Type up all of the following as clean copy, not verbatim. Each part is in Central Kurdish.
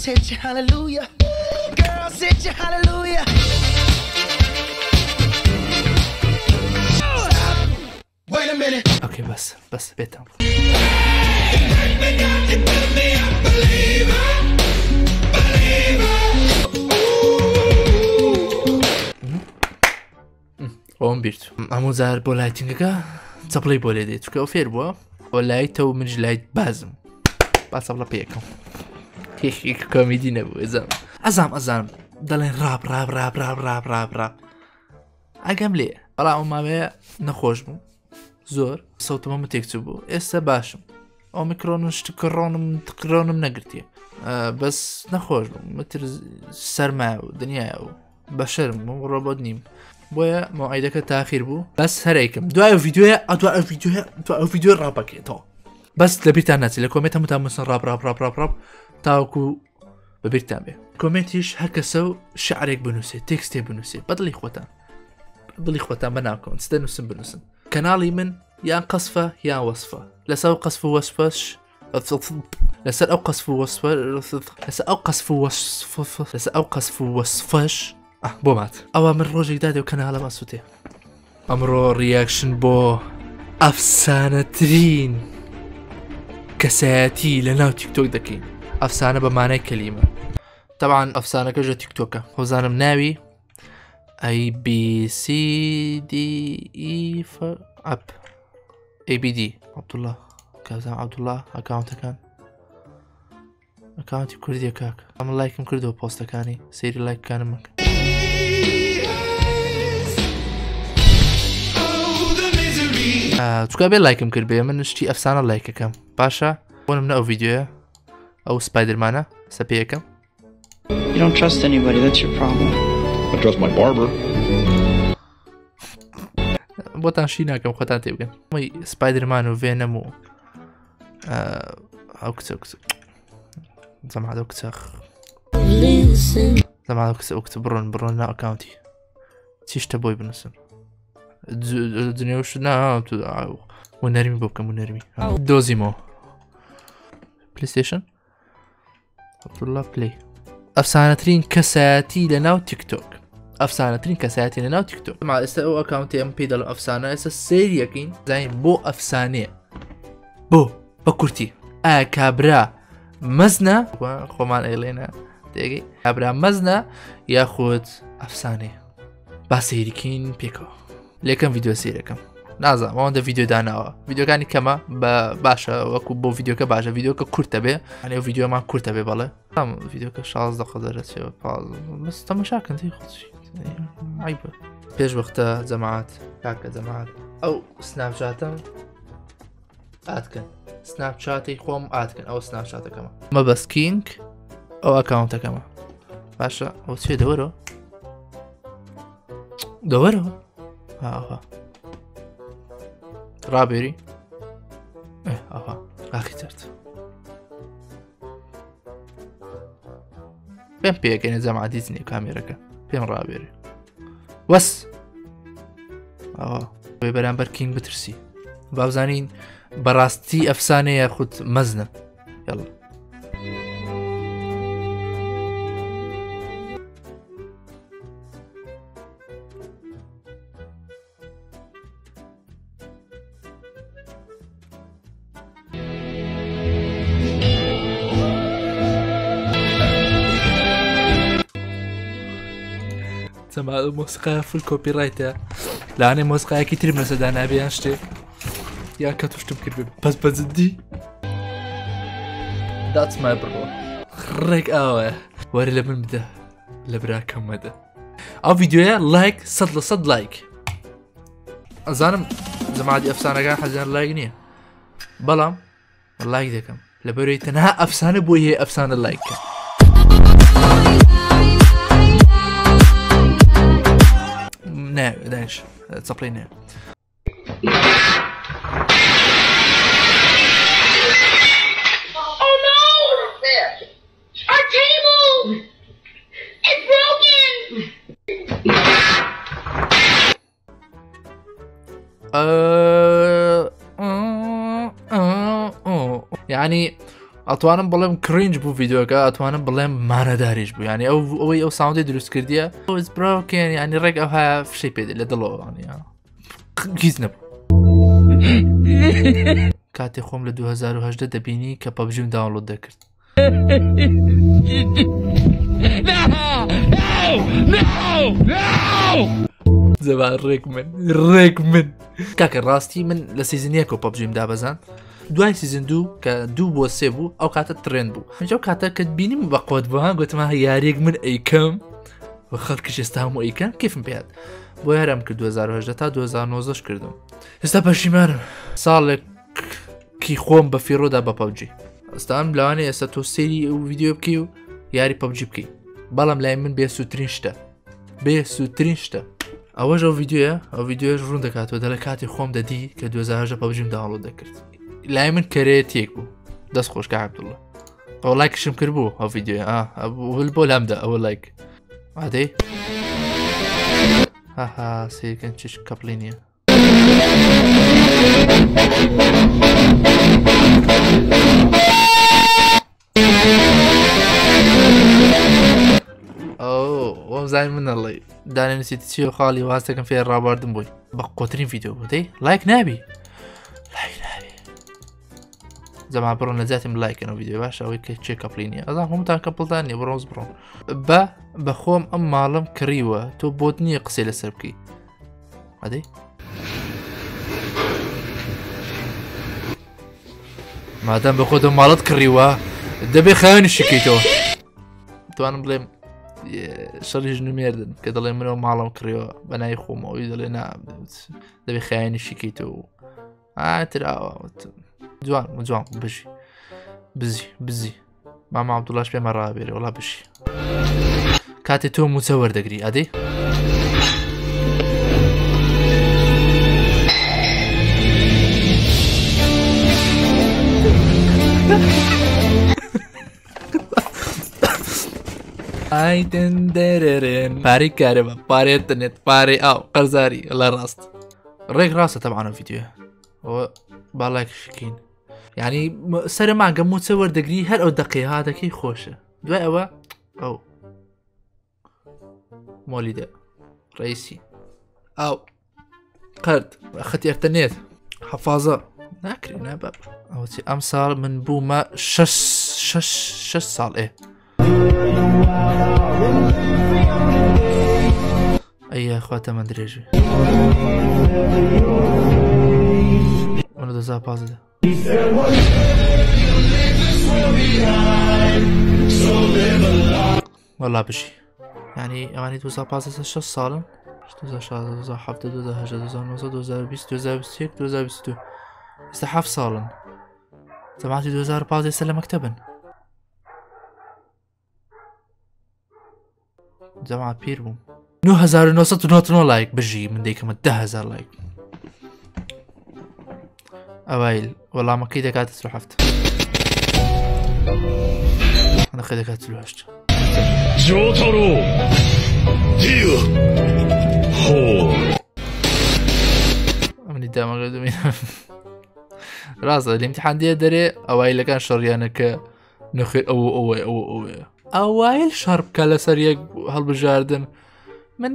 hit you hallelujah. Girls hit you hallelujah. Wait a minute. اوكي بس بيتم. ئەوم بیرت هەموو جار بۆ لایتینگەکە چەپڵی بۆ لێ دێت چکە ئەو فێر بووە بۆ لایتەوە منش لایت بازم با چەپڵە پێیەکەم هیچ کۆمیدی نەبوو ئەزانم دەڵێن ڕاب ئەگەم لێ بەڵام ئەو ماوەیە نەخۆش بوو زۆر سەوتمەمە تێکچوو بوو ئێستا باشم ئەو میکرۆنم تکڕۆنم نەگرتیە بەس نەخۆش بووم متر سەرمایە و دنیاە و بەشەرم و ڕۆبۆت نیم بۆیە مۆعیدەکە تاخیر بوو بەس هەرێکم دوای ڤیددیوە ئەو ڤیددیو ڕاپەکێتەوە بەس لە بیرتان ناچێت لە کۆمێت هەمووتان مسن ڕاپ تاوەکو بەبیرتان بێ کۆمنتیش هەر کەسە و شعرێک بنووسێت تێکستێ بنووسێت بەدڵی خۆتان بەناوکەون چ دەنووسن بنووسن کەناڵی من یان قەسفە یان وەسفە لەسەر قەسف و وەسفەش لەسەر ئەو قەسف و وەسفەش بۆ مات ئەوە من ڕۆژێک دادێ و کەناڵەمە سووتێ ئەمڕۆ ریاکشن بۆ ئەفسانەترین کەسایەتی لە ناو تیکتۆک دەکەین ئەفسانە بە مانای کەلیمە تەبعاً ئەفسانەکە ژە تیکتۆکە هۆزانم ناوی ABD عەبدوڵڵا کازام عەبدوڵڵا ئەکاونتی کوردیە کاک ئەمە لایکم کردەوە پۆستەکانی سەیری لایکەکانم مەکە چکە بێ لایکم کرد بێ من شتی ئەفسانە لایکەکەم باشە بۆنم نە ئەو ڤیددیۆیە ئەو سپایدرمانە سەپێیەکەم You don't trust anybody, that's your problem. I trust my barber. بۆتان شی ناکەم خۆتان تێ بگەن مەی سپایدرمان و ڤێنەم و ئەو کچە زەمادە کچە بڕۆن ناو ئەکاونتی چیشتە بۆی بنووسن دنیاوش و نەرمی بۆ بکەم و نەرمی دۆزیمەوە پلیستیشن عەبدوڵڵا پلی ئەفسانەترین کەسایەتی لە ناو تیکتۆک ئێستا ئەو ئەکاونتی ئەم پێی دەڵم ئەفسانە ئێستا سەیریەکەین زانین بۆ ئەفسانەیە بە کورتی ئایا کابرا مەزنە خۆمان ئێڵێنە تێگەی کابرا مەزنە یاخود ئەفسانەیە با سەیریکەین پێکەوە لێکەم ڤیددیۆ سەیرەکەم نازانم ئەوەندە ڤیددیۆ داناوە ڤیددیۆکانی کەمە باشە وەکو بۆ ڤیددیۆکە باشە ڤیددیۆکە کورتە بێ ئەنێ ڤیددیۆمان کورتە بێ بەڵێ ڤیددیۆکە 16 دەرەچێەوە بەس تەماشاکەن عیبە پێش وەختە جەماعەت کاکە جەماعەت ئەو سناپچاتم ئاتکەن سناپچاتی خۆم ئاتکەن ئەو سناپچاتەکەمە مە بەسکینگ ئەو ئەکاونتەکەمە باشە ئەو چێ دەوەرەوە ڕابێری ئەوە ئاخی ترد پێم پێەکەنێ جەماعەت دیزنی کامێرەکە پێم ڕابێری وەس ئەوە بۆی بەرامبەر کینگ بترسی بابزانین بەڕاستی ئەفسانەیە خود مەزنە یاڵا سەما مۆسیقا فول کۆپیڕایتە لاانێ مۆسیقایەکی ترم لەسەدا نابێیان شتێک یان کە توشتم کرد بەس بەجددی داچمای بڕۆ ڕێک ئاوە وەرە لە من بدە لە براکەم مەدە ئەو ڤیددیۆیە لایک 100% لایک ئەزانم زەمادی ئەفسانەکان حەزیان لایک نییە بەڵام لایک دەکەم لەبەرەوەی تەنها ئەفسانە بۆی هەیە ئەفسانە لایککە ناوێ داش چەپڵی نێ يعني ئەتوانم بڵێم کرینج بوو ڤیددیۆکە ئەتوانم بڵێم مانەداریش بوو ینی ئەوەی ئەو ساوندی دروست کردیە براکەن ینی ڕێک ئەو هەیە فشەی پێدە لە دڵەوەوانە گیز نەبوو کاتێ خۆم لە 2010 دەبینی کە پەبژیم داوڵۆت دەکرد زەبا ڕێک من کاکە ڕاستی من لە سیزنیەکە و پەبژیم دابەزان دوای سیزن 2 کە 2 بۆ 3 بوو ئەو کاتە ترێن بوو ئەو کاتە کە بینیم بە قۆت بووە گوتمە یاریێک من ئەیکەم بە خەڵکیش ئێستا هەموو ئەیکەم کیفم پێات بۆ یارم کرد 2010 تا 2009 کردم ئێستا پەشیمانم ساڵێکی خۆم بە فیڕۆدا بە پەبجی ئەستان لەوانەیە ئێستا تۆ سێری ئەو ڤیددیۆ بکەی و یاری پەبجی بکەی بەڵام لای من بێسووترین شتە بێسووترین شتە ئەوەش ئەو ڤیددیۆە ئەو ڤیددیۆش ڕوون دەکاتەوە دەڵێ کاتی خۆم دەدی کە 2010 پەبجیم داوڵۆت دەکرد لای من کەرەیەتێک بوو دەست خۆشکە عەبدوڵڵا ئەو لایکشم کرد بوو ئەو ڤیددیۆ بۆ لامدا ئەوە لایک ئادەی هاها سیرکەن چش کەپڵی نییە ئەو زای منەڵی دانێنویسیتی چی و خاڵی واستەکەم فێر ڕابواردم بووی بە قۆترین ڤیددیۆ بوو دەی لایک نابی زەما بڕۆن نەجاتیم لایکەن ئەو ڤیددیۆ باش ئەوەی کە چێ کەپڵی نییە ئەزان هەمووتان کەپڵدان نیە بڕۆز بڕۆن بە خۆم ئەم ماڵم کڕیوە تۆ بۆت نییە قسەی لەسەر بکەی ئەدەی مادەم بە خۆتە ماڵت کڕیوە دەبێ خەیانی شکەیتەوە توانم بڵێم شەڕی ژنومێردن کە دەڵێ منەوە ماڵم کڕیەوە بەنای خۆمەوەی دەڵێ دەبێ خەیانی شکەیتەوە تراوە جوان بزی ماما عەبدوڵڵاش پێمە ڕابێرێ وەڵا بشی کاتێ تۆ موچە وەردەگری ئەدەی ئایدن دەرێن پارەی کارەبە پارێت دەنێت پارەی ئاو قەرزاری لە ڕاست ڕێک ڕاستە تەبعانە ڤیددیۆ ئەوە باڵایکشکین یعنی سەرمانگە موچە وەردەگری هەر ئەو دەقیهاتەکەی خۆشە دوای ئەوە ئەو مۆلیدە ڕئیسی ئاو قەرد خەتی ئەرتەنێت حەفازە ناکرێ نابە ئەوچی ئەم ساڵ من بوومە 6 ساڵ ئەیە خواتە من درێژێ منە 2015 وەڵا بشی ینی ئەوانی 2015 6 ساڵن 2016 2017 2019 2020 2021 ئێستا 7 ساڵن زەماتی 2015 ئێستا لە مەکتەبن زەما پیر بووم 9999 لایک بژی من دەیکەمە 10,000 لایک ئەوایل وەڵامەکەی دەکاتە 7 ئەنەخەی دەکات 8 جۆتەڕۆ دیوە هۆ ئەمنی دامەگە دومینە ڕاستە لە ئیمتیحان دێ دەرێ ئەوایلەکان شەڕیانەکە نەخێ ئەوە ئەوایل شەڕ بکە لەسەر یەک هەڵبژاردن من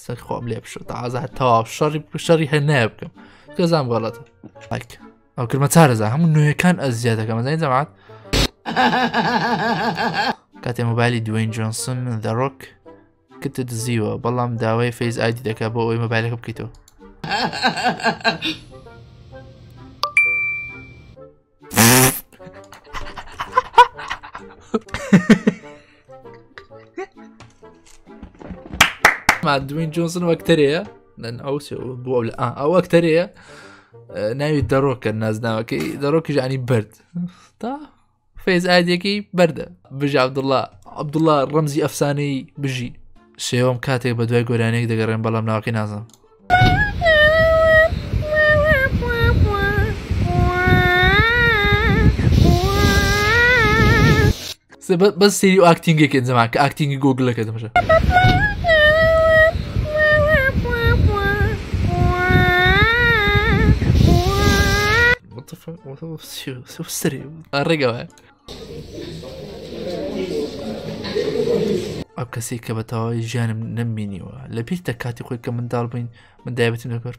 سەر خۆم لێ بشە تازە تەواو شەڕی هەنایە بکەم کەزان بەڵەتە لایک ئەو کردمە 4,000 هەموو نوێیەکان ئەزیاد دەکەم زانین جەماعەت کاتێ مۆبایلی دوین جۆنسن دە ڕۆک کتت دزیوە بەڵام داوای فەیز ئایدی دەکات بۆ ئەوەی مۆبایلەکە بکەیتەوە دوین جۆنسن وەکتەرەیە ئەو بۆ ئەو وەکتەرەیە ناوی دەڕۆکە نازناوەکەی دەڕۆکیش عنی بەرد تا فەیز ئایدیەکەی بەردە بژی عەبدوڵڵا ڕەمزی ئەفسانەی بژی شێوەم کاتێک بە دوای گۆرانێک دەگەڕێن بەڵام ناوەکەی نازانم بەس سێری و ئاکتینگێکێن زەمان کە ئاکتینگی گۆگلەکە دەمەژە شو سري الرقبة ئەو کەسی کە بەتەواوی ژیانم نەمبینیوە لە بیر دەکاتی خۆی کە منداڵ بووین من دایبەتیم لەبەر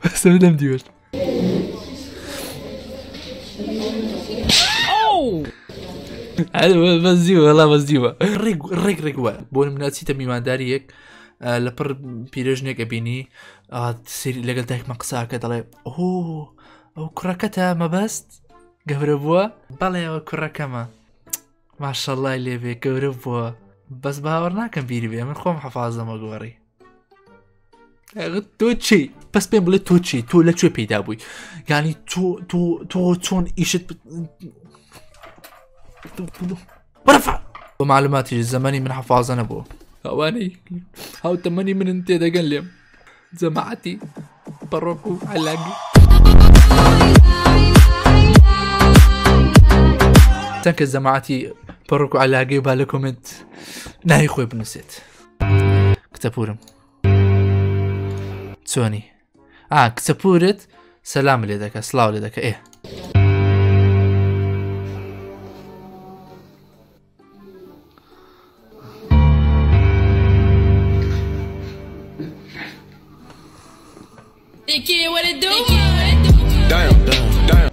بەسەر دەم دیوەر بەزیوە وەڵا بەزیوە ڕێک وە بۆ نمونەچیتە میوانداری یەک لە پڕ پیرۆژنێکە بینی سری لەگەڵ دایکمە قساکە دەڵێ ئەو کوڕەکەتە مەبەست گەورە بووە بەڵێ ئەوە کوڕەکەمە ماشەڵڵای لێبێ گەورە بووە بەس باوەڕ ناکەم بیری بێ من خۆم حەفازەمە گۆڕی تۆ چی پس پێم بڵێ تۆ چی تۆ لەکوێ پەیدا بووی یانی تۆ چۆن ئیشت بەرەفە بۆ معلوماتی زەمانی من حەفازە نەبووە ئەوانەی هاوتەمەنی منن تێدەگەن لێم جەماعەتی بەڕۆک و عەلاگی چەند کەس جەماعەتی بەڕۆک و عەلاگەی با لە کۆمنت ناوی خۆی بنووسێت کچەپورم چۆنی کچەپورت سەلام لێ دەکە سڵاو لێ دەکە ئێ What it do? Damn, damn, damn.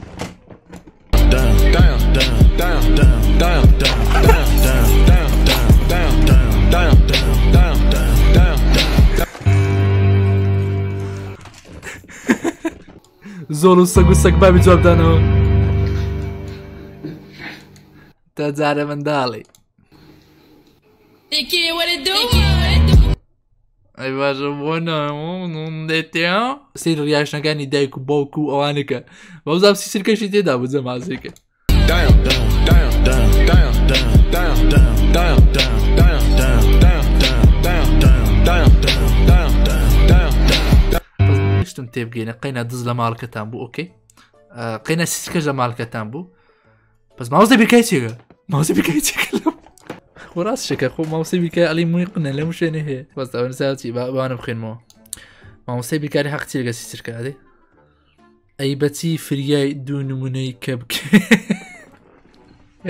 Damn, damn, damn, damn, damn, damn, damn, damn, damn, damn, damn, damn, damn, damn, damn. زۆر و سەگ بابی جواب دانەوە تا جارە منداڵی What it do? ئەی باشە بۆ دێتیا سیر ریاشنەکانی دایک و باوک و ئەوانەکە بەوزام سیسرکەشی تێدا بوو جەمازێکە Damn, damn, damn, damn, damn, damn, damn, damn, damn, damn, damn, damn, damn, damn, damn, damn, damn. شتم تێبگەینە قەینا دز لە ماڵکەتان بوو ئۆکەی قەینا سیسکەش لە ماڵکەتان بوو بەس ماوزە بیکای چێگە ماوزە بیکای چێگە ڕاست شەکە خۆ ماوسە بیکە ئەلی مووی قنە لەم شوێنە هەیە بەس ئەوەنساچی بەوانە بخێنمەوە مامۆسای بیکاری حەق چی لەگە سیسرکە دێ ئەی بەچی فریای دوو نمونەی کە بکە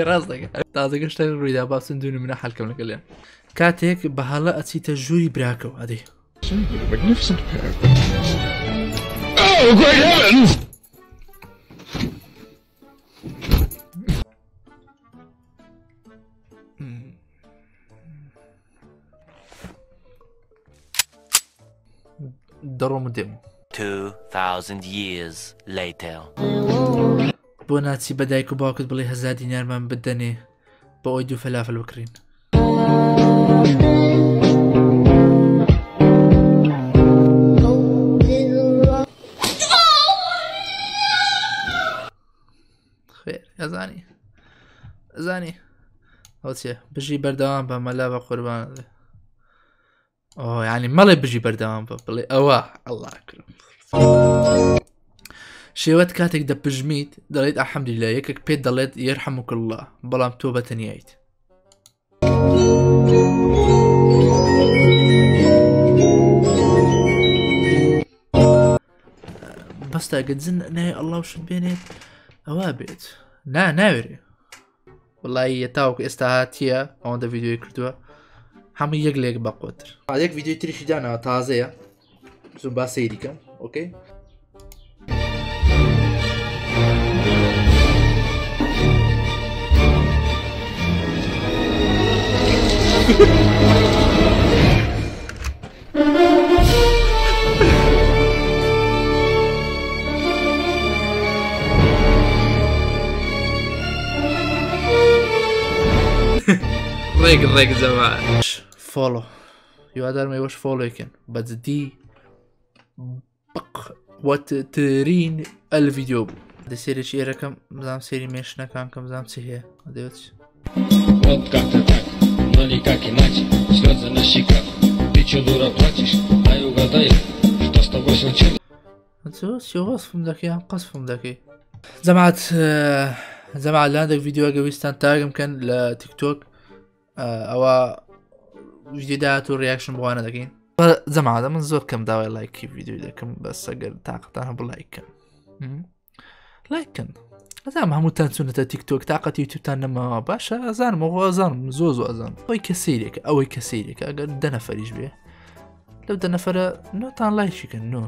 ڕاست دەکە تازەگە شتە ڕوویدا باسن دوو نمونە حەلکەم لەگەڵ لێن کاتێک بەهەڵە ئەچیتە ژووری براکەوە ئەدەی Magnificent pair. Oh, great heavens! دەڕۆم و دێم 2,000 years later. بۆ ناچی بە دایک و باوکت بڵێ 1000 دینارمان بدەنێ بە ئەوی دوو فەلافل بکڕین خێر ئەزانی ئەو چێ بژی بەردەوام بە مەلا بە قوربان یعنی مەڵێ بژی بەردەوام بە بڵێ ئەوە ئەڵڵا کرد شێوەت کاتێک دەپژمیت دەڵێت ئەحەمدولیلا یەکێک پێت دەڵێت یەرحەموک الله بەڵام تۆ بەتەنیایت بەستا گەجن ناوی ئەڵڵا شت بێنێت ئەوە بێت ناوێرێ وڵی تاوکو ئێستا هاتیە ئەوەندە ڤیددیۆی کردووە هەموو یەک لێک بەقۆتر یەک ڤیددیۆی تریشی دانەوە تازەیە زوو با سەیریکەم ئۆکەی ڕێک زەمان فۆڵۆ هیوادارمەوەش فۆڵۆیکەن بەجددی بەقوەترین ئەلڤیدیۆ بوو دە سێرێکی ئێرەکەم بزانام سێری مێشنەکان کەم بزانام چی هەیە دەوێت Вот как-то так, но никак иначе. Слезы на щеках, ты чё, дура, плачешь? Дай угадай, что с тобой случилось? وەصفم دەکەی یان قەسفم دەکەی جەماعەت لاندێک ڤیدیۆ گەویستان تاگم بکەن لە تیکتۆک ئەوە ڤیدیۆ داهات و ڕیاکشن بوانە دەکەین زەمادا من زۆر کەم داوای لایکی ڤیدیۆ دەکەم بەس ئەگەر تااقەتان هەبوو لایککەن لایککەن ئەزانم هەمووتان چونەتە تیکتۆک تااقەتی یوتیوبتان نەماوە باشە ئەزانم ئەزانم زۆ ئەزانم ئەوەی کە سیرێکە ئەوەی کە سیرێکە ئەگەر 10 نەفەریش بێ لەو 10 نەفەرە نۆتان لایکیکەن نۆ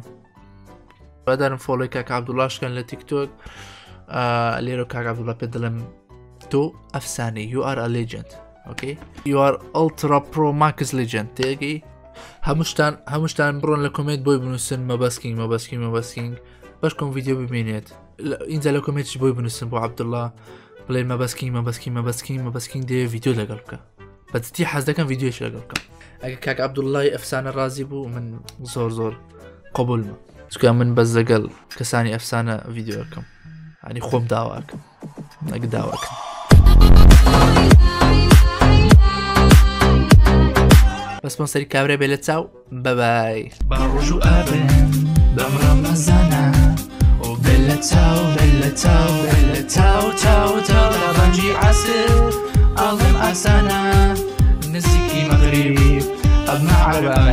بەدارم فۆڵۆی کاک عەبدوڵاشکەن لە تیکتۆک لێرە کاک عەبدوڵا پێ دەڵێم تۆ ئەفسانەی you are a legend okay you are ultra pro max legend تێگەی هەمووشتان بڕۆن لە کۆمنت بۆی بنووسن مەبەسکینگ باش کۆم ڤیدیۆ ببینێت اینجا لە کۆمنتش بۆی بنووسن بۆ عەبدوڵا بڵێن مەبەسکینگ دێ ڤیدیۆ لەگەڵ بکە بەجددی حەز دەکەم ڤیدیۆش لەگەڵ بکەم ئەگە کاک عەبدوڵای ئەفسانە ڕازی بوو من زۆر قبولمە چکە من بەس لەگەڵ کەسانی ئەفسانە ڤیدیۆ دەکەم ینی خۆم داواکەم ئەگە داواکەم بەسپۆنسەری کابرا بێ لە چاو بەبای باڕۆژ و ئابن بەمڕە مەزانە و بێ لە چاو لە ڕەنجی عەسر ئەڵێم ئاسانە نزیکی مەغریب ئەبمە عەرەبە